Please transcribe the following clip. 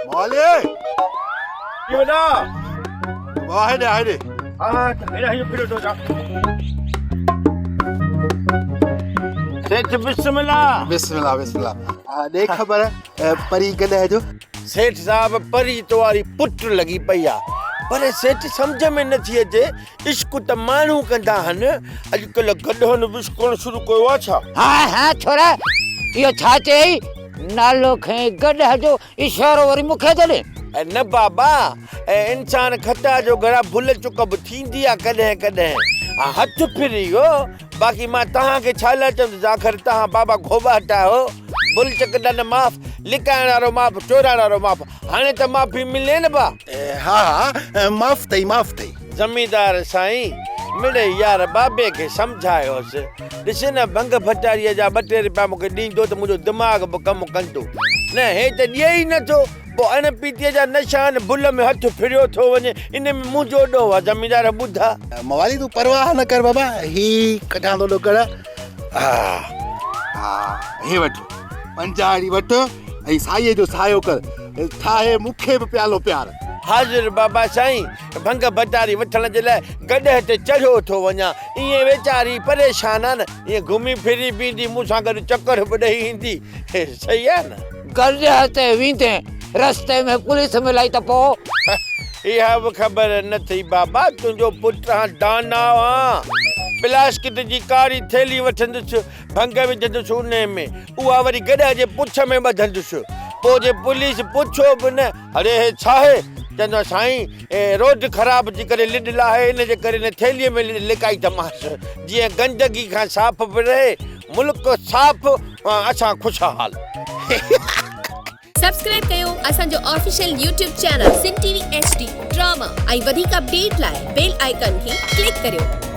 मौली ये बता वाह है दे मेरा ये फिर तो जा सेठ बिस्मिल्लाह बिस्मिल्लाह देख खबर है परी गड है जो सेठ साहब परी तुम्हारी पुट लगी पई आहे पर सेठ समझ में नथी अचे इश्क त माण्हू कंदा आहिनि अॼुकल्ह गॾनि विश्कण शुरू कयो आहे छा हाँ छोरा इहो छा चई नालो खई गॾ जो इशारो वरी मूंखे थो ॾे ऐं न बाबा इंसान खता जो घणा भुल चुक बि थींदी आहे कॾहिं कॾहिं हथ फिरी वियो बाक़ी मां तव्हांखे छा लाइ चवंदुसि आख़िर तव्हां बाबा घोबाटा हो भुल चुक ॾन माफ़ लिकाइण वारो माफ़ चोराइण वारो माफ़ हाणे त माफ़ी मिले न बा हाँ माफ़ थई ज़मींदार साईं मिड़े यार बाबे खे सम्झायोसि ॾिस न भंग भटारीअ जा 2 रुपया मूंखे ॾींदो त मुंहिंजो दिमाग़ बि कमु कंदो न हे त ॾिए ई नथो पोइ अणपीतीअ जा निशान भुल में हथ फिरियो थो वञे इन में मुंहिंजो ॾोह आहे ज़मींदार ॿुधा मवाली तू परवाह न कर बाबा ही कढां थो कर हे वठ 50 वठ ऐं साईअ जो सायो कर ठाहे मूंखे बि प्यालो प्यार हाज़िर बाबा साईं भंग भटारी वठण जे लाइ गॾह ते चढ़ियो थो वञा ईअं वीचारी परेशान आहे न ईअं घुमी फिरी बींदी मूंसां गॾु चकर बि ॾेई ईंदी सही आहे न गॾ ते वेंदे रस्ते में पुलिस मिलाई त पोइ इहा बि ख़बर न थी बाबा तुंहिंजो पुटु दाना प्लास्टिक जी कारी थैली वठंदुसि भंग विझंदुसि उन में उहा वरी गॾह जे पुछ में ॿधंदुसि पोइ जे पुलिस पुछो बि न अरे हे छा आहे चवंदो साईं रोड ख़राब जी करे लिड लाहे इन जे करे हिन थैलीअ में लिकाई थमांसि जीअं गंदगी खां साफ़ बि रहे मुल्क साफ़ असां ख़ुशहाल सब्सक्राइब कयो असांजो ऑफिशियल YouTube चैनल सिन टीवी HD ड्रामा ऐं वधीक अपडेट लाइ बेल आइकन खे क्लिक करियो।